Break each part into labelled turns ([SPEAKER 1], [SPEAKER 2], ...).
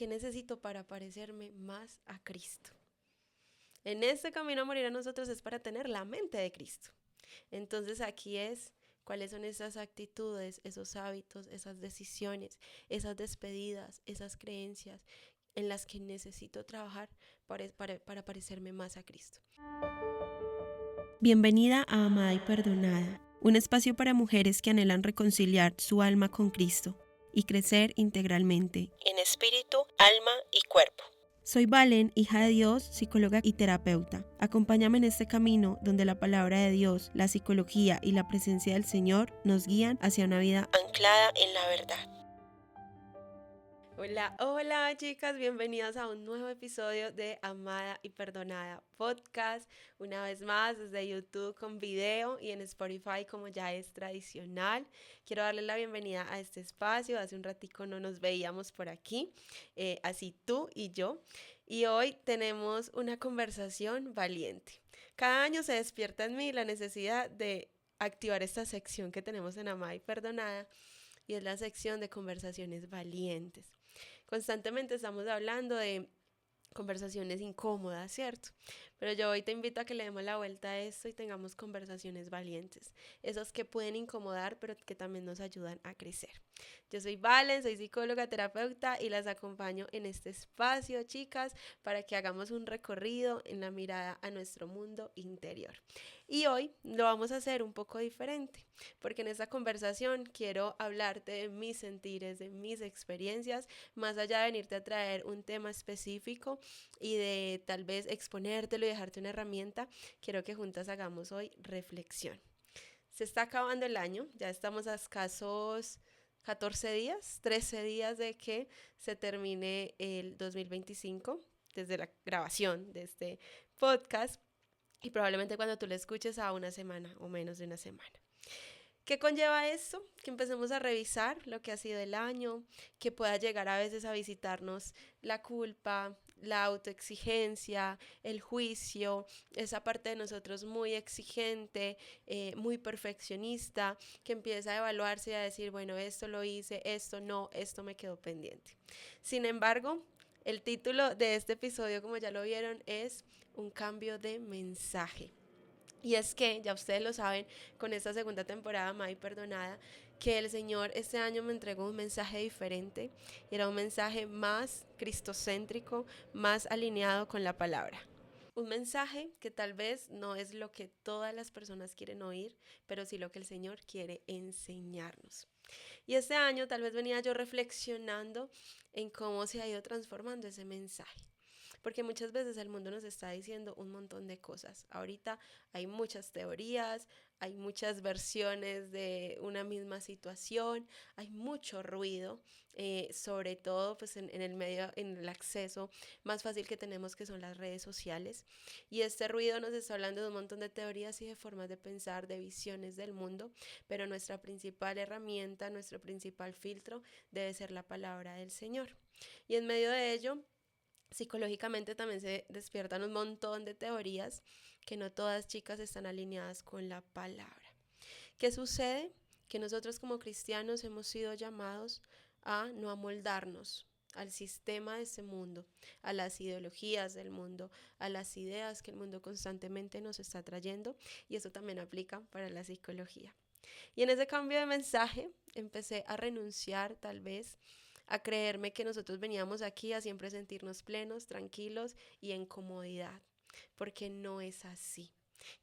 [SPEAKER 1] ¿Qué necesito para parecerme más a Cristo? En este camino a morir a nosotros es para tener la mente de Cristo. Entonces aquí es cuáles son esas actitudes, esos hábitos, esas decisiones, esas despedidas, esas creencias en las que necesito trabajar para parecerme más a Cristo.
[SPEAKER 2] Bienvenida a Amada y Perdonada, un espacio para mujeres que anhelan reconciliar su alma con Cristo y crecer integralmente, en espíritu, alma y cuerpo. Soy Valen, hija de Dios, psicóloga y terapeuta. Acompáñame en este camino donde la palabra de Dios, la psicología y la presencia del Señor nos guían hacia una vida anclada en la verdad.
[SPEAKER 1] Hola, hola chicas, bienvenidas a un nuevo episodio de Amada y Perdonada Podcast, una vez más desde YouTube con video y en Spotify como ya es tradicional. Quiero darles la bienvenida a este espacio, hace un ratico no nos veíamos por aquí, así tú y yo, y hoy tenemos una conversación valiente. Cada año se despierta en mí la necesidad de activar esta sección que tenemos en Amada y Perdonada, y es la sección de conversaciones valientes. Constantemente estamos hablando de conversaciones incómodas, ¿cierto? Pero yo hoy te invito a que le demos la vuelta a esto y tengamos conversaciones valientes, esos que pueden incomodar, pero que también nos ayudan a crecer. Yo soy Valen, soy psicóloga, terapeuta y las acompaño en este espacio, chicas, para que hagamos un recorrido en la mirada a nuestro mundo interior. Y hoy lo vamos a hacer un poco diferente, porque en esta conversación quiero hablarte de mis sentires, de mis experiencias, más allá de venirte a traer un tema específico y de tal vez exponértelo y dejarte una herramienta, quiero que juntas hagamos hoy reflexión. Se está acabando el año, ya estamos a escasos 14 días, 13 días de que se termine el 2025, desde la grabación de este podcast, y probablemente cuando tú lo escuches a una semana o menos de una semana. ¿Qué conlleva esto? Que empecemos a revisar lo que ha sido el año, que pueda llegar a veces a visitarnos la culpa, la autoexigencia, el juicio, esa parte de nosotros muy exigente, muy perfeccionista, que empieza a evaluarse y a decir, bueno, esto lo hice, esto no, esto me quedó pendiente. Sin embargo, el título de este episodio, como ya lo vieron, es un cambio de mensaje. Y es que, ya ustedes lo saben, con esta segunda temporada, Amada y Perdonada, que el Señor este año me entregó un mensaje diferente. Era un mensaje más cristocéntrico, más alineado con la palabra. Un mensaje que tal vez no es lo que todas las personas quieren oír, pero sí lo que el Señor quiere enseñarnos. Y este año tal vez venía yo reflexionando en cómo se ha ido transformando ese mensaje. Porque muchas veces el mundo nos está diciendo un montón de cosas. Ahorita hay muchas teorías, hay muchas versiones de una misma situación, hay mucho ruido, sobre todo pues en el medio, en el acceso más fácil que tenemos, que son las redes sociales. Y este ruido nos está hablando de un montón de teorías y de formas de pensar, de visiones del mundo, pero nuestra principal herramienta, nuestro principal filtro debe ser la palabra del Señor. Y en medio de ello, psicológicamente también se despiertan un montón de teorías que no todas, chicas, están alineadas con la palabra. ¿Qué sucede? Que nosotros como cristianos hemos sido llamados a no amoldarnos al sistema de este mundo, a las ideologías del mundo, a las ideas que el mundo constantemente nos está trayendo, y eso también aplica para la psicología. Y en ese cambio de mensaje empecé a renunciar tal vez a creerme que nosotros veníamos aquí a siempre sentirnos plenos, tranquilos y en comodidad, porque no es así.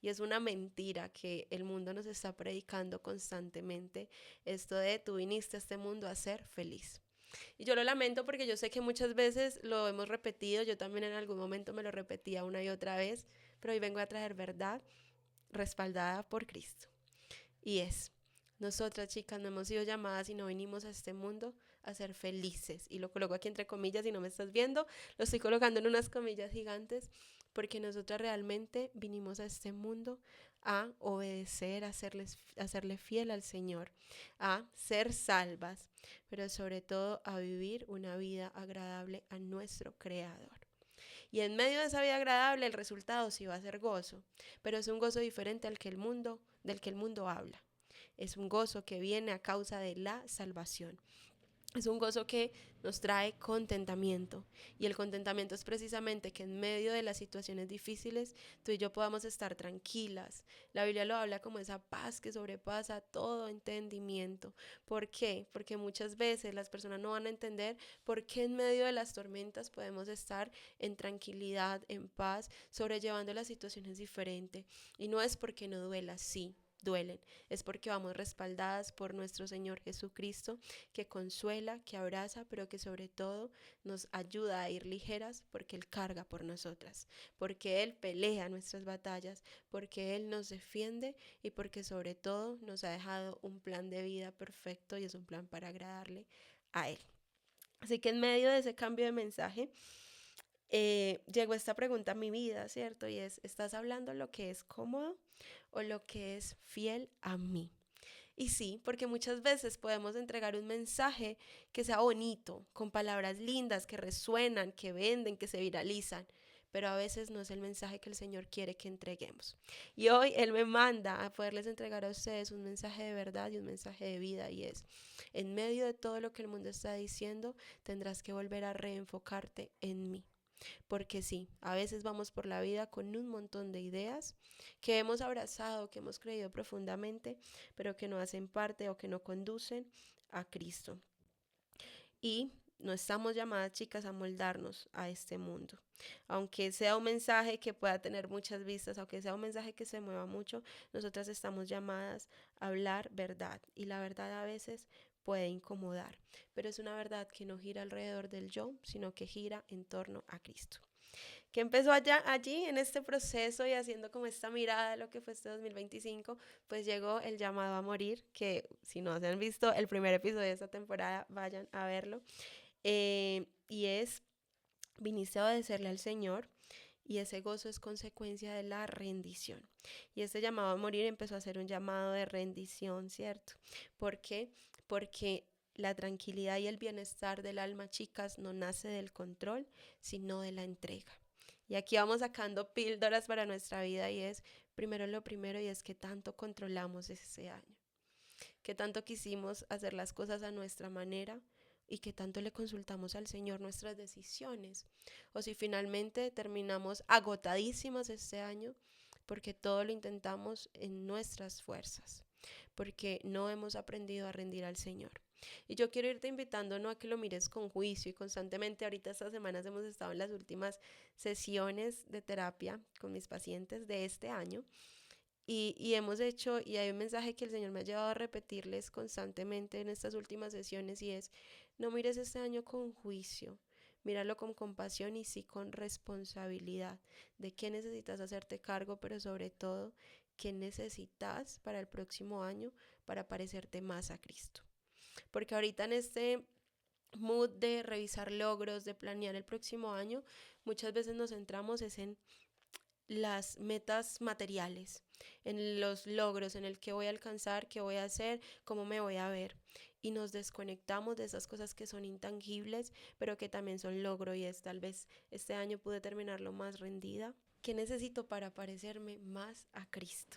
[SPEAKER 1] Y es una mentira que el mundo nos está predicando constantemente, esto de tú viniste a este mundo a ser feliz. Y yo lo lamento porque yo sé que muchas veces lo hemos repetido, yo también en algún momento me lo repetía una y otra vez, pero hoy vengo a traer verdad respaldada por Cristo. Y es, nosotras, chicas, no hemos sido llamadas y no venimos a este mundo a ser felices. Y lo coloco aquí entre comillas, si no me estás viendo, lo estoy colocando en unas comillas gigantes, porque nosotras realmente vinimos a este mundo a obedecer, a serle fiel al Señor, a ser salvas, pero sobre todo a vivir una vida agradable a nuestro Creador. Y en medio de esa vida agradable el resultado sí va a ser gozo, pero es un gozo diferente del que el mundo habla. Es un gozo que viene a causa de la salvación. Es un gozo que nos trae contentamiento, y el contentamiento es precisamente que en medio de las situaciones difíciles tú y yo podamos estar tranquilas. La Biblia lo habla como esa paz que sobrepasa todo entendimiento. ¿Por qué? Porque muchas veces las personas no van a entender por qué en medio de las tormentas podemos estar en tranquilidad, en paz, sobrellevando las situaciones diferentes. Y no es porque no duela, sí, duelen, es porque vamos respaldadas por nuestro Señor Jesucristo, que consuela, que abraza, pero que sobre todo nos ayuda a ir ligeras, porque Él carga por nosotras, porque Él pelea nuestras batallas, porque Él nos defiende, y porque sobre todo nos ha dejado un plan de vida perfecto, y es un plan para agradarle a Él. Así que en medio de ese cambio de mensaje, llegó esta pregunta a mi vida, ¿cierto? Y es, ¿estás hablando lo que es cómodo o lo que es fiel a mí? Y sí, porque muchas veces podemos entregar un mensaje que sea bonito, con palabras lindas, que resuenan, que venden, que se viralizan, pero a veces no es el mensaje que el Señor quiere que entreguemos. Y hoy Él me manda a poderles entregar a ustedes un mensaje de verdad y un mensaje de vida, y es, en medio de todo lo que el mundo está diciendo, tendrás que volver a reenfocarte en mí. Porque sí, a veces vamos por la vida con un montón de ideas que hemos abrazado, que hemos creído profundamente, pero que no hacen parte o que no conducen a Cristo. Y no estamos llamadas, chicas, a moldarnos a este mundo. Aunque sea un mensaje que pueda tener muchas vistas, aunque sea un mensaje que se mueva mucho, nosotras estamos llamadas a hablar verdad. Y la verdad a veces puede incomodar, pero es una verdad que no gira alrededor del yo, sino que gira en torno a Cristo. Que empezó allí en este proceso y haciendo como esta mirada de lo que fue este 2025, pues llegó el llamado a morir, que si no se han visto el primer episodio de esta temporada, vayan a verlo. Y es, viniste a obedecerle al Señor, y ese gozo es consecuencia de la rendición. Y este llamado a morir empezó a ser un llamado de rendición, ¿cierto? ¿Por qué? Porque la tranquilidad y el bienestar del alma, chicas, no nace del control, sino de la entrega. Y aquí vamos sacando píldoras para nuestra vida, y es primero lo primero, y es que tanto controlamos ese año, que tanto quisimos hacer las cosas a nuestra manera, y que tanto le consultamos al Señor nuestras decisiones, o si finalmente terminamos agotadísimas este año porque todo lo intentamos en nuestras fuerzas, porque no hemos aprendido a rendir al Señor. Y yo quiero irte invitando no a que lo mires con juicio, y constantemente ahorita estas semanas hemos estado en las últimas sesiones de terapia con mis pacientes de este año, y hemos hecho, y hay un mensaje que el Señor me ha llevado a repetirles constantemente en estas últimas sesiones, y es, no mires este año con juicio, míralo con compasión y sí con responsabilidad de qué necesitas hacerte cargo, pero sobre todo, qué necesitas para el próximo año para parecerte más a Cristo. Porque ahorita en este mood de revisar logros, de planear el próximo año, muchas veces nos centramos en las metas materiales, en los logros, en el que voy a alcanzar, qué voy a hacer, cómo me voy a ver. Y nos desconectamos de esas cosas que son intangibles, pero que también son logro, y es tal vez este año pude terminarlo más rendida. ¿Qué necesito para parecerme más a Cristo?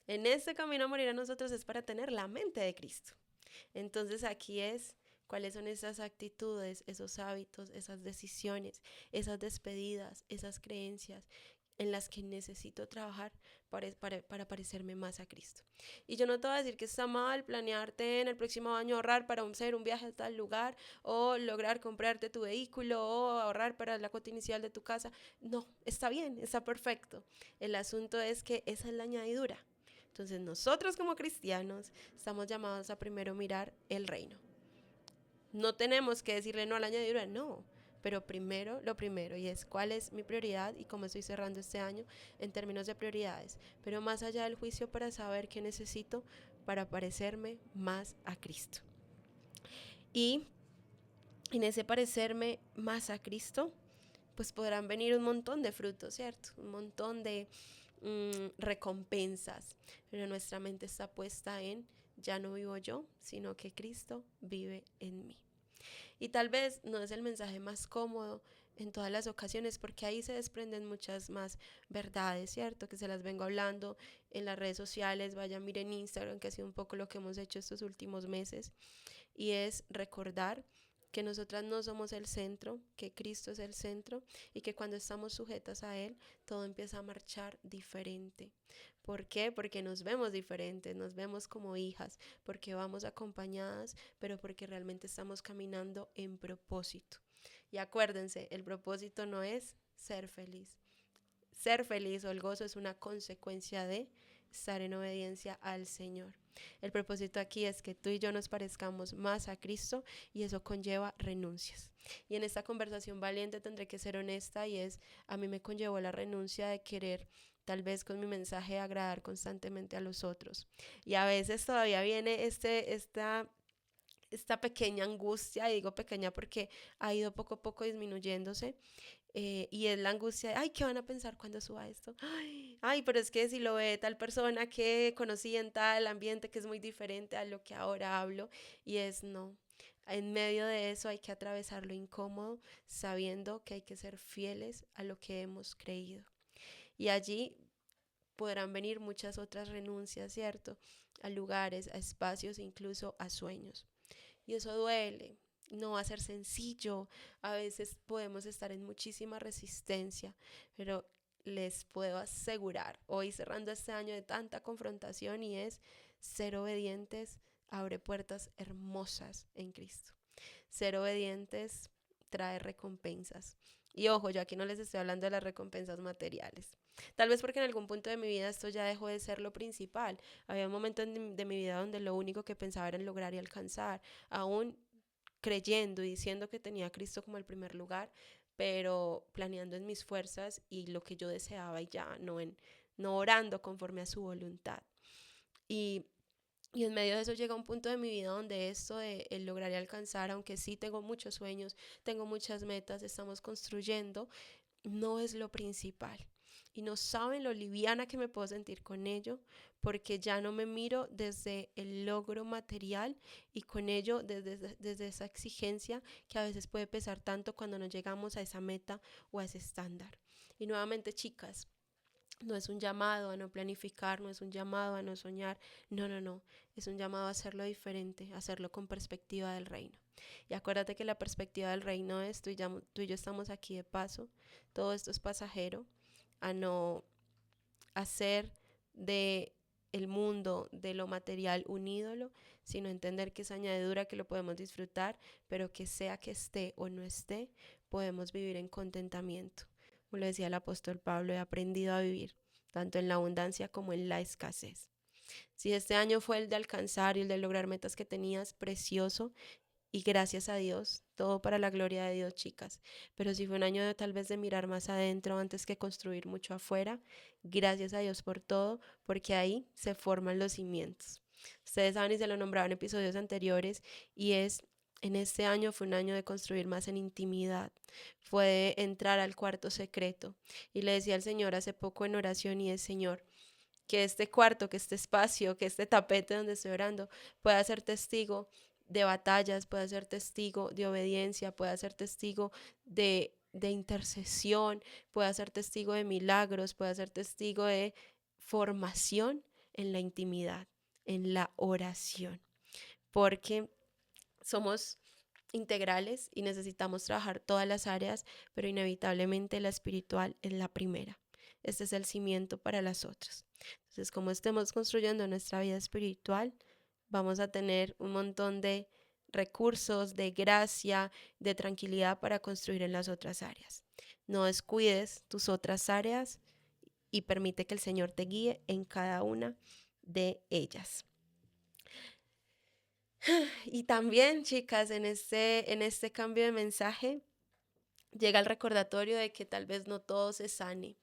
[SPEAKER 1] En este camino a morir a nosotros es para tener la mente de Cristo. Entonces aquí es cuáles son esas actitudes, esos hábitos, esas decisiones, esas despedidas, esas creencias en las que necesito trabajar para parecerme más a Cristo. Y yo no te voy a decir que está mal planearte en el próximo año ahorrar para hacer un viaje a tal lugar, o lograr comprarte tu vehículo, o ahorrar para la cuota inicial de tu casa. No, está bien, está perfecto. El asunto es que esa es la añadidura. Entonces nosotros como cristianos estamos llamados a primero mirar el reino. No tenemos que decirle no a la añadidura, no. Pero primero, lo primero, y es cuál es mi prioridad y cómo estoy cerrando este año en términos de prioridades. Pero más allá del juicio, para saber qué necesito para parecerme más a Cristo. Y en ese parecerme más a Cristo, pues podrán venir un montón de frutos, ¿cierto? Un montón de recompensas. Pero nuestra mente está puesta en, ya no vivo yo, sino que Cristo vive en mí. Y tal vez no es el mensaje más cómodo en todas las ocasiones, porque ahí se desprenden muchas más verdades, ¿cierto? Que se las vengo hablando en las redes sociales, vayan, miren Instagram, que ha sido un poco lo que hemos hecho estos últimos meses. y es recordar que nosotras no somos el centro, que Cristo es el centro y que cuando estamos sujetas a Él, todo empieza a marchar diferente. ¿Por qué? Porque nos vemos diferentes, nos vemos como hijas, porque vamos acompañadas, pero porque realmente estamos caminando en propósito. Y acuérdense, el propósito no es ser feliz. Ser feliz o el gozo es una consecuencia de estar en obediencia al Señor. El propósito aquí es que tú y yo nos parezcamos más a Cristo y eso conlleva renuncias. Y en esta conversación valiente tendré que ser honesta y a mí me conllevó la renuncia de querer tal vez con mi mensaje agradar constantemente a los otros. Y a veces todavía viene esta pequeña angustia, y digo pequeña porque ha ido poco a poco disminuyéndose, y es la angustia de, ay, ¿qué van a pensar cuando suba esto? Ay, pero es que si lo ve tal persona que conocí en tal ambiente que es muy diferente a lo que ahora hablo, y no. En medio de eso hay que atravesar lo incómodo, sabiendo que hay que ser fieles a lo que hemos creído. Y allí podrán venir muchas otras renuncias, ¿cierto? A lugares, a espacios, incluso a sueños. Y eso duele, no va a ser sencillo, a veces podemos estar en muchísima resistencia, pero les puedo asegurar, hoy cerrando este año de tanta confrontación, y es ser obedientes abre puertas hermosas en Cristo. Ser obedientes trae recompensas. Y ojo, yo aquí no les estoy hablando de las recompensas materiales. Tal vez porque en algún punto de mi vida esto ya dejó de ser lo principal. Había un momento de mi vida donde lo único que pensaba era en lograr y alcanzar, aún creyendo y diciendo que tenía a Cristo como el primer lugar, pero planeando en mis fuerzas y lo que yo deseaba y ya, no orando conforme a su voluntad. Y y en medio de eso llega un punto de mi vida donde esto de el lograr y alcanzar, aunque sí tengo muchos sueños, tengo muchas metas, estamos construyendo, no es lo principal. Y no saben lo liviana que me puedo sentir con ello, porque ya no me miro desde el logro material y con ello desde esa exigencia que a veces puede pesar tanto cuando no llegamos a esa meta o a ese estándar. Y nuevamente, chicas, no es un llamado a no planificar, no es un llamado a no soñar, no, es un llamado a hacerlo diferente, a hacerlo con perspectiva del reino. Y acuérdate que la perspectiva del reino es tú y yo estamos aquí de paso, todo esto es pasajero, a no hacer de el mundo, de lo material, un ídolo, sino entender que es añadidura, que lo podemos disfrutar, pero que sea que esté o no esté, podemos vivir en contentamiento. Como lo decía el apóstol Pablo, he aprendido a vivir tanto en la abundancia como en la escasez. Si este año fue el de alcanzar y el de lograr metas que tenías, precioso, y gracias a Dios, todo para la gloria de Dios, chicas. Pero si fue un año de tal vez de mirar más adentro antes que construir mucho afuera, gracias a Dios por todo, porque ahí se forman los cimientos. Ustedes saben y se lo nombraban en episodios anteriores, y en este año fue un año de construir más en intimidad, fue de entrar al cuarto secreto. Y le decía al Señor hace poco en oración, y es, Señor, que este cuarto, que este espacio, que este tapete donde estoy orando pueda ser testigo de batallas, pueda ser testigo de obediencia, pueda ser testigo de intercesión, pueda ser testigo de milagros, pueda ser testigo de formación en la intimidad, en la oración, porque somos integrales y necesitamos trabajar todas las áreas, pero inevitablemente la espiritual es la primera. Este es el cimiento para las otras. Entonces, como estemos construyendo nuestra vida espiritual, vamos a tener un montón de recursos, de gracia, de tranquilidad para construir en las otras áreas. No descuides tus otras áreas y permite que el Señor te guíe en cada una de ellas. Y también, chicas, en este cambio de mensaje llega el recordatorio de que tal vez no todo se sane.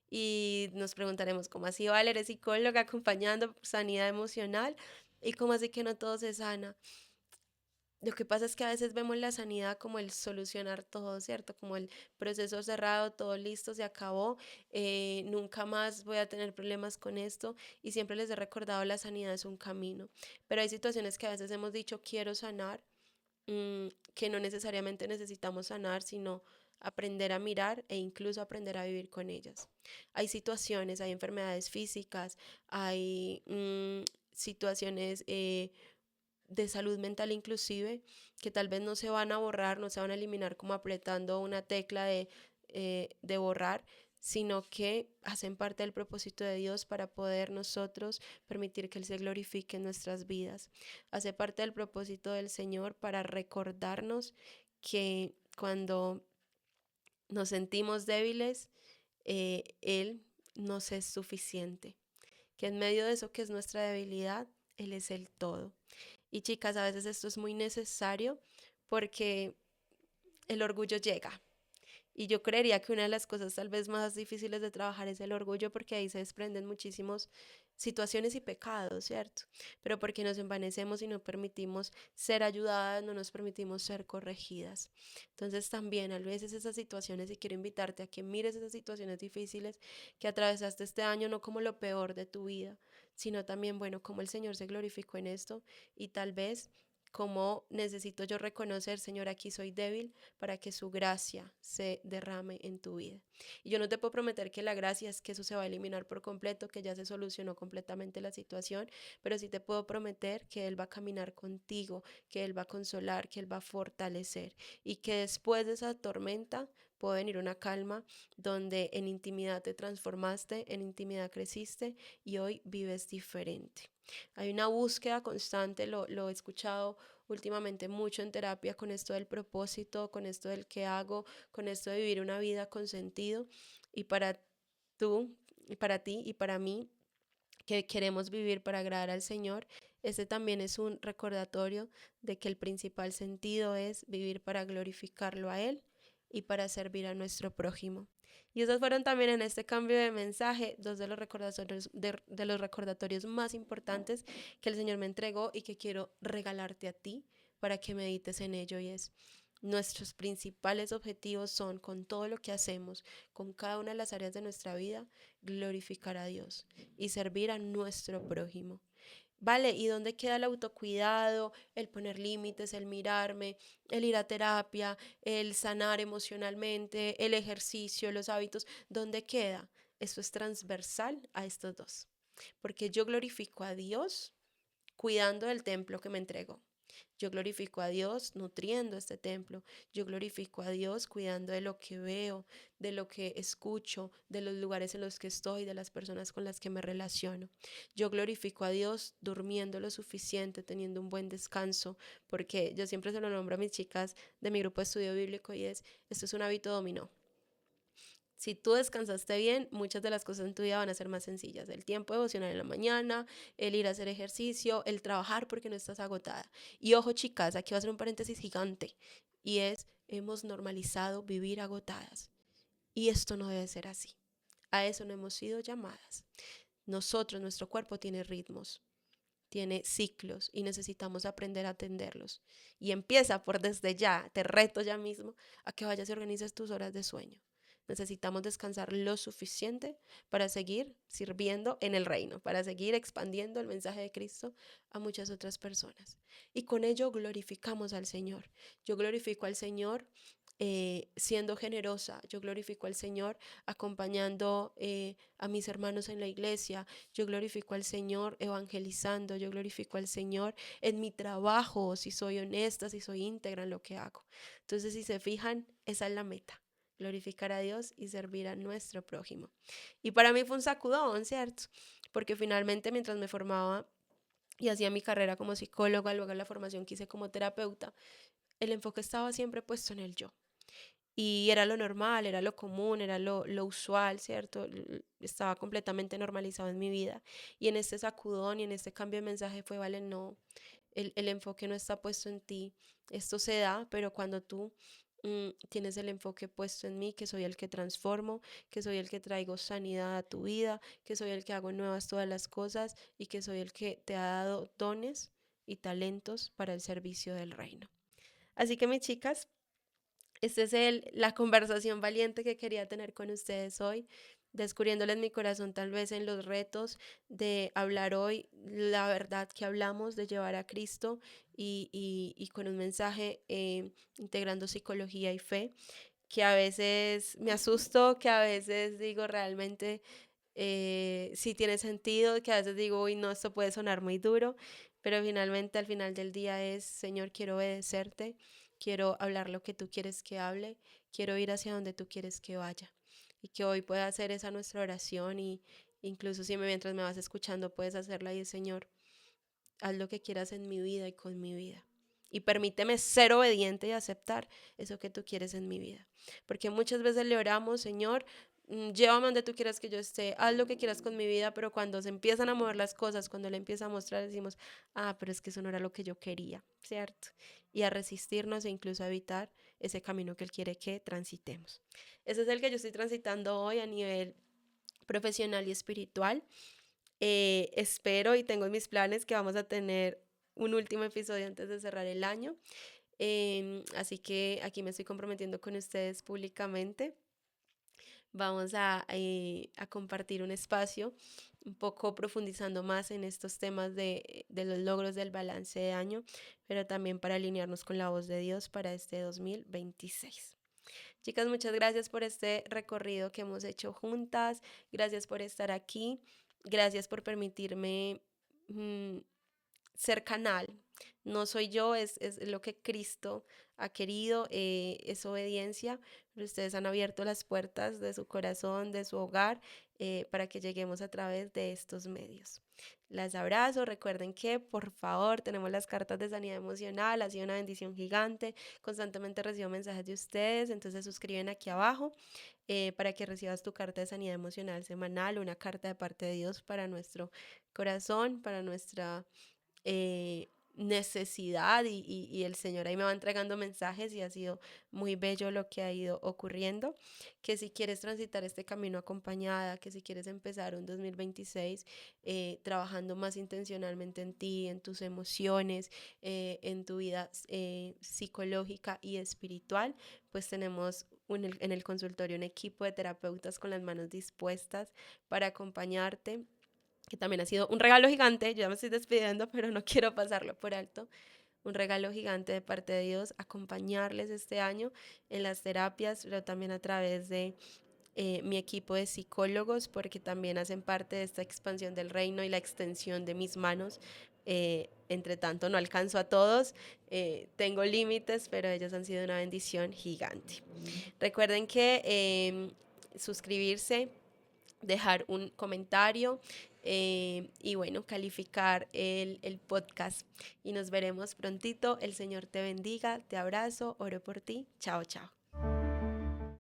[SPEAKER 1] Y nos preguntaremos, ¿cómo así, Vale, eres psicóloga acompañando sanidad emocional? ¿Y cómo así que no todo se sana? Lo que pasa es que a veces vemos la sanidad como el solucionar todo, ¿cierto? Como el proceso cerrado, todo listo, se acabó, nunca más voy a tener problemas con esto, y siempre les he recordado la sanidad es un camino, pero hay situaciones que a veces hemos dicho quiero sanar, que no necesariamente necesitamos sanar, sino aprender a mirar e incluso aprender a vivir con ellas. Hay situaciones, hay enfermedades físicas, hay situaciones de salud mental inclusive, que tal vez no se van a borrar, no se van a eliminar como apretando una tecla de borrar, sino que hacen parte del propósito de Dios para poder nosotros permitir que Él se glorifique en nuestras vidas. Hace parte del propósito del Señor para recordarnos que cuando nos sentimos débiles, Él nos es suficiente, que en medio de eso que es nuestra debilidad, Él es el todo. Y chicas, a veces esto es muy necesario porque el orgullo llega. Y yo creería que una de las cosas tal vez más difíciles de trabajar es el orgullo, porque ahí se desprenden muchísimas situaciones y pecados, ¿cierto? Pero porque nos envanecemos y no permitimos ser ayudadas, no nos permitimos ser corregidas. Entonces también a veces esas situaciones, y quiero invitarte a que mires esas situaciones difíciles que atravesaste este año, no como lo peor de tu vida, sino también, bueno, cómo el Señor se glorificó en esto, y tal vez cómo necesito yo reconocer, Señor, aquí soy débil para que su gracia se derrame en tu vida. Y yo no te puedo prometer que la gracia es que eso se va a eliminar por completo, que ya se solucionó completamente la situación, pero sí te puedo prometer que Él va a caminar contigo, que Él va a consolar, que Él va a fortalecer, y que después de esa tormenta puede venir una calma donde en intimidad te transformaste, en intimidad creciste y hoy vives diferente. Hay una búsqueda constante, lo he escuchado últimamente mucho en terapia, con esto del propósito, con esto del qué hago, con esto de vivir una vida con sentido. Y para tú, y para ti y para mí, que queremos vivir para agradar al Señor, este también es un recordatorio de que el principal sentido es vivir para glorificarlo a Él y para servir a nuestro prójimo. Y esos fueron también en este cambio de mensaje dos de los recordatorios más importantes que el Señor me entregó y que quiero regalarte a ti para que medites en ello. Y es: nuestros principales objetivos son, con todo lo que hacemos, con cada una de las áreas de nuestra vida, glorificar a Dios y servir a nuestro prójimo. Vale, ¿y dónde queda el autocuidado, el poner límites, el mirarme, el ir a terapia, el sanar emocionalmente, el ejercicio, los hábitos? ¿Dónde queda? Esto es transversal a estos dos, porque yo glorifico a Dios cuidando del templo que me entregó. Yo glorifico a Dios nutriendo este templo. Yo glorifico a Dios cuidando de lo que veo, de lo que escucho, de los lugares en los que estoy, de las personas con las que me relaciono. Yo glorifico a Dios durmiendo lo suficiente, teniendo un buen descanso, porque yo siempre se lo nombro a mis chicas de mi grupo de estudio bíblico, y esto es un hábito dominó. Si tú descansaste bien, muchas de las cosas en tu vida van a ser más sencillas. El tiempo devocional en la mañana, el ir a hacer ejercicio, el trabajar porque no estás agotada. Y ojo, chicas, aquí va a ser un paréntesis gigante. Y es: hemos normalizado vivir agotadas. Y esto no debe ser así. A eso no hemos sido llamadas. Nosotros, nuestro cuerpo tiene ritmos, tiene ciclos, y necesitamos aprender a atenderlos. Y empieza por desde ya, te reto ya mismo a que vayas y organices tus horas de sueño. Necesitamos descansar lo suficiente para seguir sirviendo en el reino, para seguir expandiendo el mensaje de Cristo a muchas otras personas. Y con ello glorificamos al Señor. Yo glorifico al Señor siendo generosa. Yo glorifico al Señor acompañando a mis hermanos en la iglesia. Yo glorifico al Señor evangelizando. Yo glorifico al Señor en mi trabajo, si soy honesta, si soy íntegra en lo que hago. Entonces, si se fijan, esa es la meta: glorificar a Dios y servir a nuestro prójimo. Y para mí fue un sacudón, ¿cierto? Porque finalmente, mientras me formaba y hacía mi carrera como psicóloga, luego la formación que hice como terapeuta, el enfoque estaba siempre puesto en el yo. Y era lo normal, era lo común, era lo usual, ¿cierto? Estaba completamente normalizado en mi vida. Y en este sacudón y en este cambio de mensaje fue: vale, no, el enfoque no está puesto en ti. Esto se da, pero cuando tú tienes el enfoque puesto en mí, que soy el que transformo, que soy el que traigo sanidad a tu vida, que soy el que hago nuevas todas las cosas, y que soy el que te ha dado dones y talentos para el servicio del reino. Así que, mis chicas, esta es la conversación valiente que quería tener con ustedes hoy, descubriéndoles mi corazón tal vez en los retos de hablar hoy la verdad que hablamos, de llevar a Cristo, y con un mensaje integrando psicología y fe, que a veces me asusto, que a veces digo realmente sí tiene sentido, que a veces digo: uy, no, esto puede sonar muy duro, pero finalmente al final del día es, Señor, quiero obedecerte, quiero hablar lo que tú quieres que hable, quiero ir hacia donde tú quieres que vaya. Y que hoy pueda hacer esa nuestra oración y incluso si mientras me vas escuchando puedes hacerla y Señor, haz lo que quieras en mi vida y con mi vida. Y permíteme ser obediente y aceptar eso que tú quieres en mi vida. Porque muchas veces le oramos, Señor, llévame donde tú quieras que yo esté, haz lo que quieras con mi vida, pero cuando se empiezan a mover las cosas, cuando le empieza a mostrar, decimos, pero es que eso no era lo que yo quería, ¿cierto? Y a resistirnos e incluso a evitar ese camino que Él quiere que transitemos. Ese es el que yo estoy transitando hoy a nivel profesional y espiritual. Espero y tengo en mis planes que vamos a tener un último episodio antes de cerrar el año. Así que aquí me estoy comprometiendo con ustedes públicamente. Vamos a compartir un espacio un poco profundizando más en estos temas de los logros del balance de año, pero también para alinearnos con la voz de Dios para este 2026. Chicas, muchas gracias por este recorrido que hemos hecho juntas. Gracias por estar aquí. Gracias por permitirme ser canal. No soy yo, es lo que Cristo ha querido, es obediencia, pero ustedes han abierto las puertas de su corazón, de su hogar, para que lleguemos a través de estos medios. Las abrazo, recuerden que por favor tenemos las cartas de sanidad emocional, ha sido una bendición gigante, constantemente recibo mensajes de ustedes, entonces suscriben aquí abajo para que recibas tu carta de sanidad emocional semanal, una carta de parte de Dios para nuestro corazón, para nuestra necesidad y el Señor ahí me va entregando mensajes y ha sido muy bello lo que ha ido ocurriendo, que si quieres transitar este camino acompañada, que si quieres empezar un 2026 trabajando más intencionalmente en ti, en tus emociones, en tu vida psicológica y espiritual, pues tenemos en el consultorio un equipo de terapeutas con las manos dispuestas para acompañarte, que también ha sido un regalo gigante. Yo ya me estoy despidiendo, pero no quiero pasarlo por alto. Un regalo gigante de parte de Dios, acompañarles este año en las terapias, pero también a través de mi equipo de psicólogos, porque también hacen parte de esta expansión del reino y la extensión de mis manos. Entre tanto, no alcanzo a todos, tengo límites, pero ellos han sido una bendición gigante. Recuerden que suscribirse, dejar un comentario y bueno, calificar el podcast. Y nos veremos prontito. El Señor te bendiga, te abrazo, oro por ti. Chao, chao.